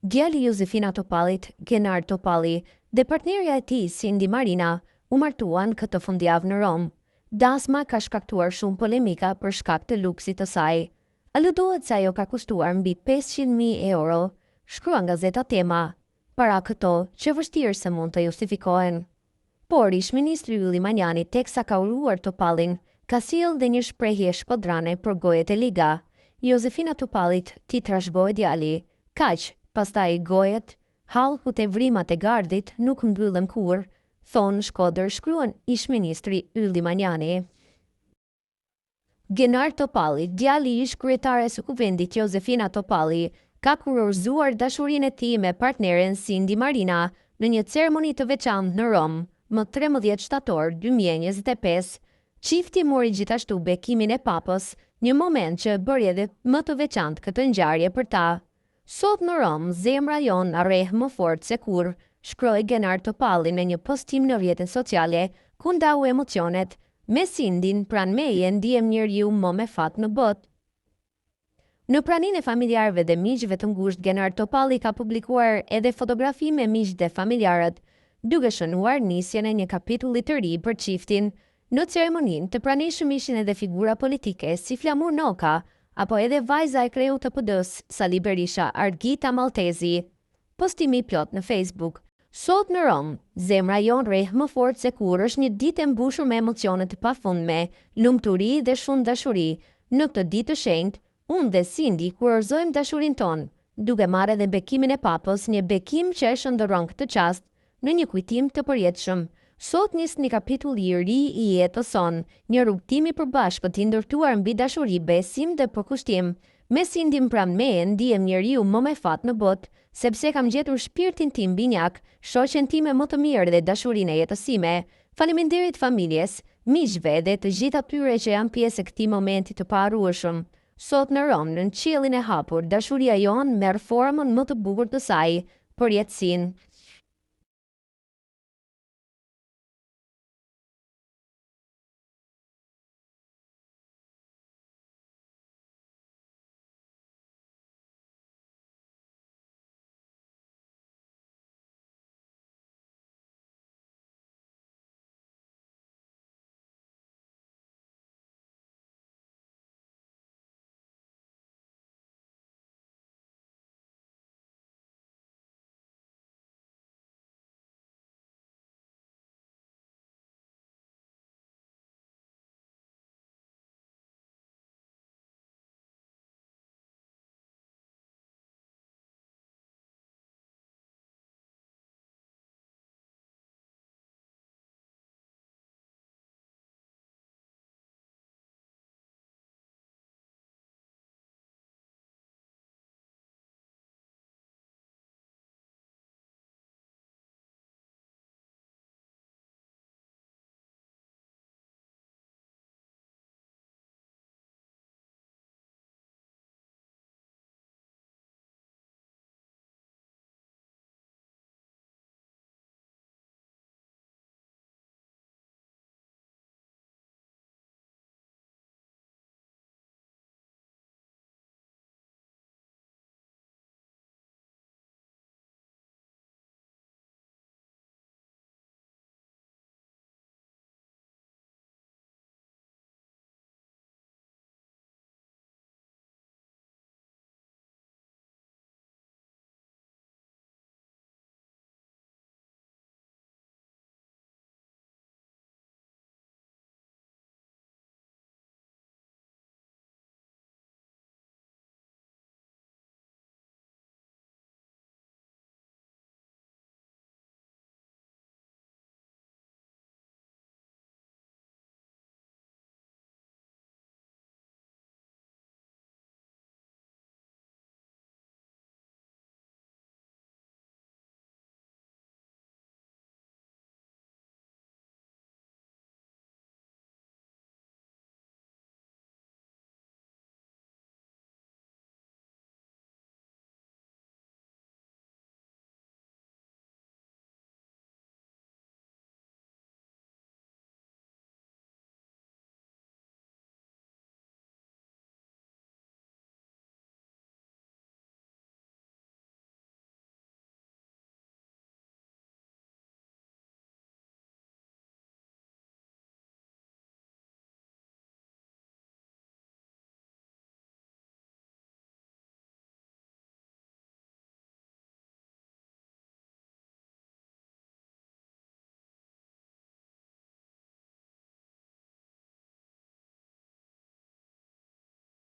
Djali i Josefina Topallit, Gennard Topalli, dhe partnerja e tij Cindy Marina u martuan këtë fundjavë në Rom. Dasma ka shkaktuar shumë polemika për shkak të luksit të saj. Aludohet se ajo ka kushtuar mbi 500.000 euro, shkruan gazeta Tema. Para këto, që vështirë se mund të justifikohen. Por ish-ministri Ylli Manjani, teksa ka uruar Topallin, ka sjellë dhe një shprehje shkodrane për gojet e liga. Josefina Topallit ti trashëgoi djali. Kaq, pastaj gojet, hallku te vrimat e gardit nuk mbyllen kur, thonë Shkodër, shkruan ish-ministri Ylli Manjani. Gennard Topalli, djali i ish-kryetares së Kuvendit Josefina Topalli, ka kurorzuar dashurinë e tij me partneren Cindy Marina në një ceremoni të veçantë në Rom, më 13 shtator 2025. Çifti mori gjithashtu bekimin e papës, një moment që bëri edhe më të veçantë këtë ngjarje për ta. Sot në Rom, zemra jon arreh më fort se kur, shkroi Gennard Topalli në një postim në rrjetet sociale, ku ndau emocionet. Me Cindyn pranë meje ndihem njeriu më me fat në botë. Në praninë e familjarëve dhe miqve të ngushtë, Gennard Topalli ka publikuar edhe fotografi me miqtë dhe familjarët, duke shënuar nisjen e një kapitulli të ri për çiftin. Në ceremoninë të pranishëm ishin edhe figura politike si Flamur Noka, apo edhe vajza e kreu të PD-s, Sali Berisha, Argita Maltezi. Postimi plot në Facebook. Sot në Rom, zemra jon rreh më fort se kur, është një ditë e mbushur me emocione të pafundme, lumturi dhe shumë dashuri. Në këtë ditë të shenjtë, unë dhe Cindy kurorëzojmë dashurinë tonë, duke marrë edhe bekimin e papës, një bekim që e shndërron këtë çast në një kujtim të përjetshëm. Sot nis një kapitull i ri i jetës sonë, një rrugtim i përbashkët i ndërtuar mbi dashuri, besim dhe përkushtim. Me Cindyn pranë meje ndihem njeriu më me fat në botë, sepse kam gjetur shpirtin tim binjak, shoqen time më të mirë dhe dashurinë e jetës sime. Faleminderit familjes, miqve dhe të gjithë atyre që janë pjesë e këtij momenti të paharrueshëm. Sot në Rom, në qiellin e hapur, dashuria jon merr formën më të bukur të saj, përjetësinë.